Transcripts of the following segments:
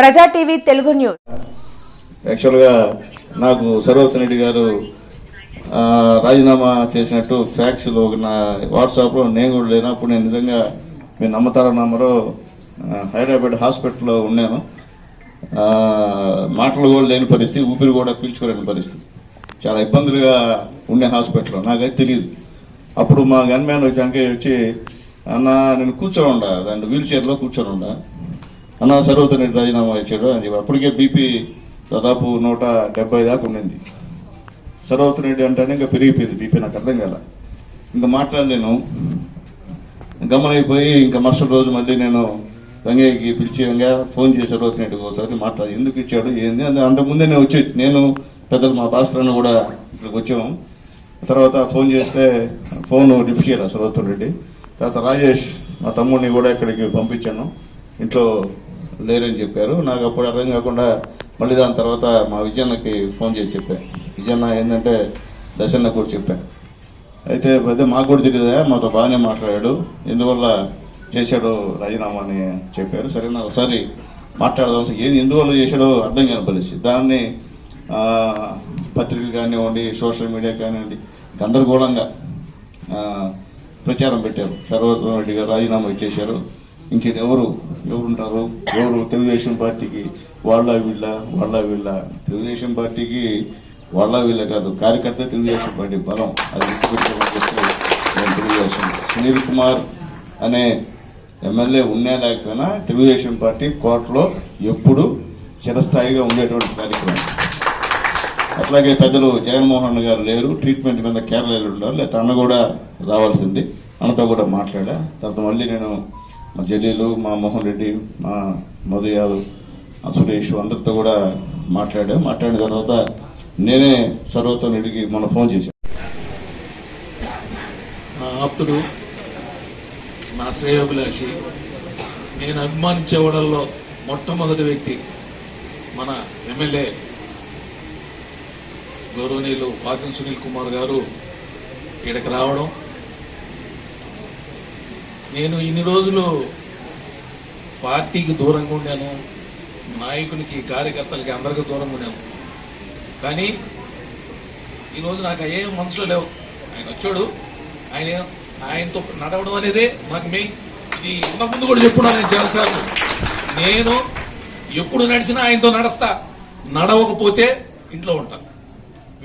ప్రజా TV Telugu news. యాక్చువల్గా నాకు సర్వోత్తమ రెడ్డి గారు రాజీనామా చేసినట్టు ఫ్యాక్స్లో నా వాట్సాప్లో నేను కూడా లేను. అప్పుడు నేను నిజంగా మీరు నమ్మతారో నమ్మరో హైదరాబాద్ హాస్పిటల్లో ఉన్నాను. మాటలు కూడా లేని పరిస్థితి, ఊపిరి కూడా పీల్చుకోలేని పరిస్థితి, చాలా ఇబ్బందులుగా ఉండే హాస్పిటల్లో. నాకైతే తెలియదు. అప్పుడు మా గన్మ్యాన్ వచ్చి అన్న నేను కూర్చొని ఉండా, దాంట్లో వీల్ చైర్లో కూర్చొని ఉండా, అన్న సర్వోత్తమ రెడ్డి రాజీనామా ఇచ్చాడు అని చెప్పి. అప్పటికే బీపీ దాదాపు 170 దాకా ఉండింది. సర్వోత్తమ రెడ్డి అంటేనే ఇంకా పెరిగిపోయింది బీపీ. నాకు అర్థం కాల, ఇంకా మాట్లాడలేను, గమనైపోయి ఇంకా మరుసటి రోజు మళ్ళీ నేను రంగయ్యకి పిలిచి ఫోన్ చేసి సర్వోత్తమ రెడ్డికి ఒకసారి మాట్లాడి ఎందుకు ఇచ్చాడు ఏంది అని. అంతకుముందే నేను వచ్చి నేను పెద్దలు మా భాస్కర్ కూడా ఇక్కడికి వచ్చాము. తర్వాత ఫోన్ చేస్తే ఫోన్ లిఫ్ట్ చేయాలి సర్వోత్తమ రెడ్డి. తర్వాత రాజేష్ మా తమ్ముడిని కూడా ఇక్కడికి పంపించాను, ఇంట్లో లేరని చెప్పారు. నాకు అప్పుడు అర్థం కాకుండా మళ్ళీ దాని తర్వాత మా విజయన్నకి ఫోన్ చేసి చెప్పాను. విజయన్న ఏంటంటే దశన్న కూడా చెప్పాను. అయితే పెద్ద మాకు కూడా తెలియదా, మాతో బాగానే మాట్లాడాడు, ఎందువల్ల చేశాడో రాజీనామా అని చెప్పారు. సరే నాకు ఒకసారి మాట్లాడదాం, ఏది ఎందువల్ల చేశాడో అర్థం కాని పరిస్థితి. దాన్ని పత్రికలు కానివ్వండి, సోషల్ మీడియా కానివ్వండి, గందరగోళంగా ప్రచారం పెట్టారు. సర్వోత్తమ రెడ్డి గారు రాజీనామా ఇచ్చేశారు, ఇంకేది ఎవరుంటారు, ఎవరు తెలుగుదేశం పార్టీకి వాళ్ళ వీళ్ళ తెలుగుదేశం పార్టీకి వాళ్ళ వీళ్ళ కాదు, కార్యకర్త తెలుగుదేశం పార్టీ బలం, అది గుర్తుపెట్టుకోమని చెప్పి నేను తెలియజేస్తున్నాను. సునీల్ కుమార్ అనే ఎమ్మెల్యే ఉన్నా లేకపోయినా తెలుగుదేశం పార్టీ కోటలో ఎప్పుడు చిరస్థాయిగా ఉండేటువంటి కార్యక్రమం. అట్లాగే పెద్దలు జగన్మోహన్ గారు లేరు, ట్రీట్మెంట్ మీద కేరళలో ఉండాలి, లేకపోతే అన్న కూడా రావాల్సింది. అన్నతో కూడా మాట్లాడా. తర్వాత మళ్ళీ నేను మా జలీలు, మా మోహన్ రెడ్డి, మా మధు యాదవ్, సురేష్ అందరితో కూడా మాట్లాడిన తర్వాత నేనే సర్వోత్తమ రెడ్డికి మొన్న ఫోన్ చేశాను. నా ఆప్తుడు, నా శ్రేయోభిలాషి, నేను అభిమానించేవాడల్లో మొట్టమొదటి వ్యక్తి మన ఎమ్మెల్యే గౌరవనీయులు వాసం సునీల్ కుమార్ గారు ఇక్కడికి రావడం. నేను ఇన్ని రోజులు పార్టీకి దూరంగా ఉండాను, నాయకునికి, కార్యకర్తలకి, అందరికీ దూరంగా ఉండాను. కానీ ఈరోజు నాకు ఏం మనసులో లేవు. ఆయన వచ్చాడు, ఆయనతో నడవడం అనేది నాకు మెయిన్. ఇది ఇంతకుముందు కూడా చెప్పున్నాను నేను చాలాసార్లు. నేను ఎప్పుడు నడిచినా ఆయనతో నడుస్తా, నడవకపోతే ఇంట్లో ఉంటాను.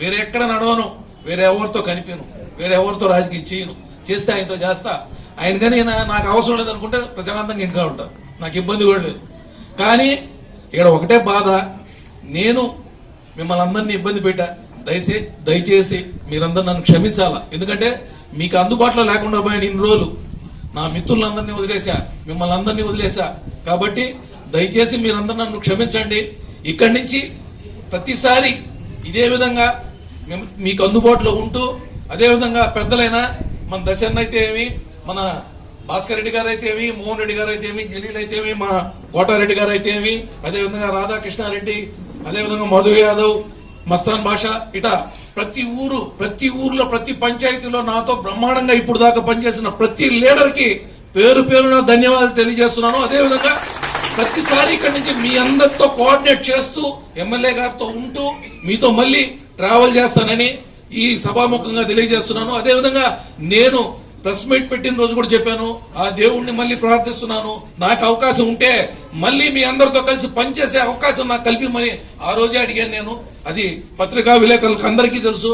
వేరే ఎక్కడ నడవను, వేరే ఎవరితో కనిపించను, వేరే ఎవరితో రాజకీయం చేయను. చేస్తే ఆయనతో చేస్తా. ఆయన కానీ నాకు అవసరం లేదనుకుంటే ప్రశాంతంగా ఇంట్లో ఉంటాను, నాకు ఇబ్బంది కూడా లేదు. కానీ ఇక్కడ ఒకటే బాధ, నేను మిమ్మల్ని అందరినీ ఇబ్బంది పెట్టా. దయచేసి మీరందరూ నన్ను క్షమించాలా. ఎందుకంటే మీకు అందుబాటులో లేకుండా పోయిన ఇన్ని రోజులు నా మిత్రులందరినీ వదిలేసా, మిమ్మల్ని అందరినీ వదిలేసా. కాబట్టి దయచేసి మీరందరూ నన్ను క్షమించండి. ఇక్కడి నుంచి ప్రతిసారి ఇదే విధంగా మీకు అందుబాటులో ఉంటూ, అదేవిధంగా పెద్దలైనా మన దశన్న అయితే ఏమి, మన భాస్కర్ రెడ్డి గారు అయితే ఏమి, మోహన్ రెడ్డి గారు అయితే ఏమి, జలీల్ అయితే ఏమి, మా కోటారెడ్డి గారు అయితే ఏమి, అదేవిధంగా రాధాకృష్ణారెడ్డి, అదేవిధంగా మధు యాదవ్, మస్తాన్ బాషా, ఇట ప్రతి ఊర్లో ప్రతి పంచాయతీలో నాతో బ్రహ్మాండంగా ఇప్పుడు దాకా పనిచేసిన ప్రతి లీడర్ కి పేరు పేరున ధన్యవాదాలు తెలియజేస్తున్నాను. అదేవిధంగా ప్రతిసారి ఇక్కడి నుంచి మీ అందరితో కోఆర్డినేట్ చేస్తూ, ఎమ్మెల్యే గారితో ఉంటూ మీతో మళ్ళీ ట్రావెల్ చేస్తానని ఈ సభాముఖంగా తెలియజేస్తున్నాను. అదేవిధంగా నేను ప్రెస్ మీట్ పెట్టిన రోజు కూడా చెప్పాను, ఆ దేవుణ్ణి మళ్ళీ ప్రార్థిస్తున్నాను, నాకు అవకాశం ఉంటే మళ్ళీ మీ అందరితో కలిసి పనిచేసే అవకాశం నాకు కల్పిమని ఆ రోజే అడిగాను నేను. అది పత్రికా విలేకరులకు అందరికీ తెలుసు.